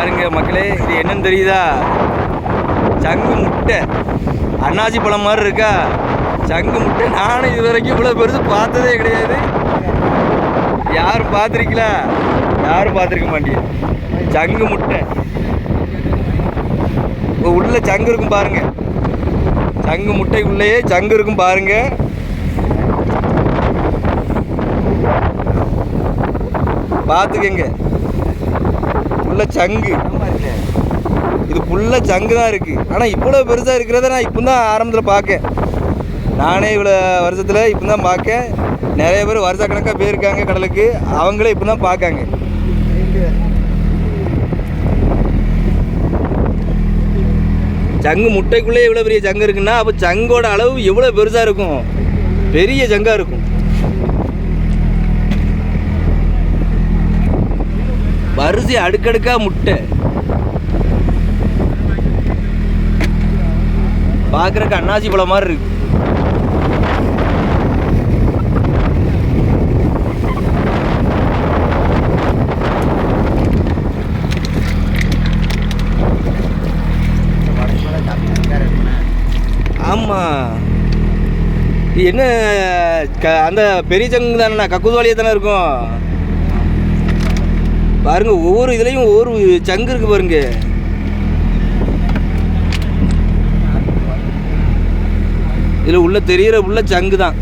பாருங்க மக்களே, இது என்னன்னு தெரியுதா? சங்கு முட்டை. அன்னாசி பழம் மாதிரி இருக்கா சங்கு முட்டை. நானும் இது வரைக்கும் இவ்வளோ பெருசு பார்த்ததே கிடையாது. யாரும் பார்த்துருக்கீங்களா? யாரும் பார்த்துருக்க மாட்டீங்க. சங்கு முட்டை உள்ள சங்கு இருக்கும் பாருங்க. சங்கு முட்டைக்குள்ளேயே சங்கு இருக்கும் பாருங்க. பார்த்துக்கங்க, உள்ள சங்கு. இது ஃபுல்லாக சங்கு தான் இருக்குது. ஆனால் இவ்வளோ பெருசாக இருக்கிறத நான் இப்போ தான் ஆரம்பத்தில் பார்க்கேன். நானே இவ்வளோ வருஷத்தில் இப்போ தான் பார்க்கேன். நிறைய பேர் வருஷக்கணக்காக போயிருக்காங்க கடலுக்கு, அவங்களே இப்போ தான் பார்க்காங்க. சங்கு முட்டைக்குள்ளே எவ்வளோ பெரிய சங்கு இருக்குன்னா, அப்போ சங்கோட அளவு எவ்வளோ பெருசாக இருக்கும். பெரிய சங்காக இருக்கும். வரிசை அடுக்கடுக்காக முட்டை பார்க்குறக்கு அன்னாசி பழம் மாதிரி இருக்கு. ஆமாம், இது என்ன அந்த பெரிய சங்கு தானே, கக்குதுவாலியாக தானே இருக்கும். பாருங்க, ஒவ்வொரு இதுலேயும் ஒவ்வொரு சங்கு இருக்கு பாருங்க. இதில் உள்ள தெரிகிற உள்ள சங்கு தான்.